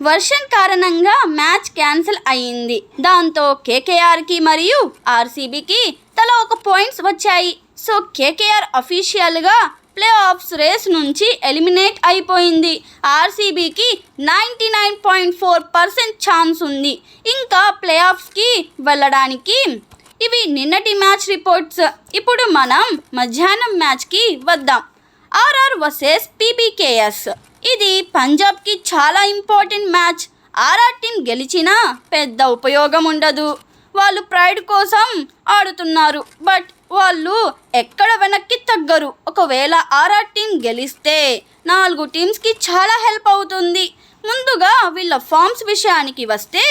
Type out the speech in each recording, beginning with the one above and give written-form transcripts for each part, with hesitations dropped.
వర్షం కారణంగా match cancel అయ్యింది. దాంతో కేకేఆర్కి మరియు ఆర్సీబీకి తలా ఒక పాయింట్స్ వచ్చాయి. సో కేకేఆర్ అఫీషియల్గా ప్లే ఆఫ్స్ రేస్ నుంచి ఎలిమినేట్ అయిపోయింది. ఆర్సీబీకి 99.4% ఛాన్స్ ఉంది ఇంకా ప్లే ఆఫ్స్కి వెళ్ళడానికి. ఇవి నిన్నటి మ్యాచ్ రిపోర్ట్స్. ఇప్పుడు మనం మధ్యాహ్నం మ్యాచ్కి వద్దాం. RR versus PBKS. ఇది పంజాబ్కి చాలా ఇంపార్టెంట్ మ్యాచ్. ఆర్ఆర్ టీం గెలిచినా పెద్ద ఉపయోగం ఉండదు. వాళ్ళు ప్రైడ్ కోసం ఆడుతున్నారు, బట్ వాళ్ళు ఎక్కడ వెనక్కి తగ్గరు. ఒకవేళ ఆర్ఆర్ టీం గెలిస్తే 4 టీమ్స్కి చాలా హెల్ప్ అవుతుంది. ముందుగా వీళ్ళ ఫామ్స్ విషయానికి వస్తే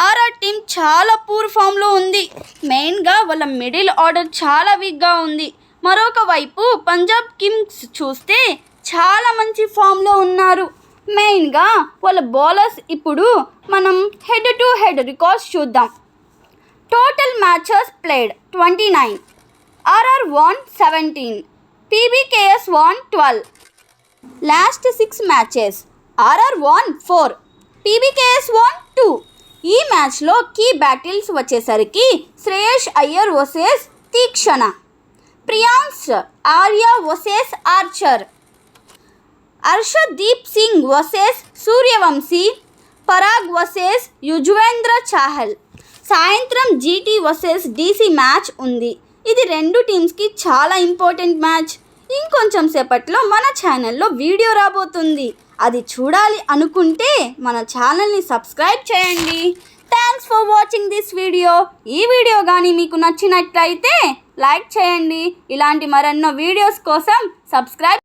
ఆర్ఆర్ టీం చాలా పూర్ ఫామ్లో ఉంది. మెయిన్గా వాళ్ళ మిడిల్ ఆర్డర్ చాలా వీక్గా ఉంది. మరొక వైపు పంజాబ్ కింగ్స్ చూస్తే చాలా మంచి ఫామ్లో ఉన్నారు. మెయిన్గా వాళ్ళ బౌలర్స్. ఇప్పుడు మనం హెడ్ టు హెడ్ రికార్డ్స్ చూద్దాం. Total matches played 29. RR won 17. PBKS won 12. Last 6 matches RR won 4. PBKS won 2. ఈ మ్యాచ్లో కీ బ్యాటిల్స్ వచ్చేసరికి Shreyas Iyer versus Theekshana, Priyansh Arya versus Archer, Arshdeep Singh versus Sooryavanshi, Parag versus Yuzvendra Chahal. సాయంత్రం జీటీ వర్సెస్ డీసీ మ్యాచ్ ఉంది. ఇది 2 టీమ్స్కి చాలా ఇంపార్టెంట్ మ్యాచ్. ఇంకొంచెం సేపట్లో మన ఛానల్లో వీడియో రాబోతుంది. అది చూడాలి అనుకుంటే మన ఛానల్ని సబ్స్క్రైబ్ చేయండి. Thanks for watching this video. ఈ వీడియో కానీ మీకు నచ్చినట్లయితే లైక్ చేయండి. ఇలాంటి మరెన్నో వీడియోస్ కోసం సబ్స్క్రైబ్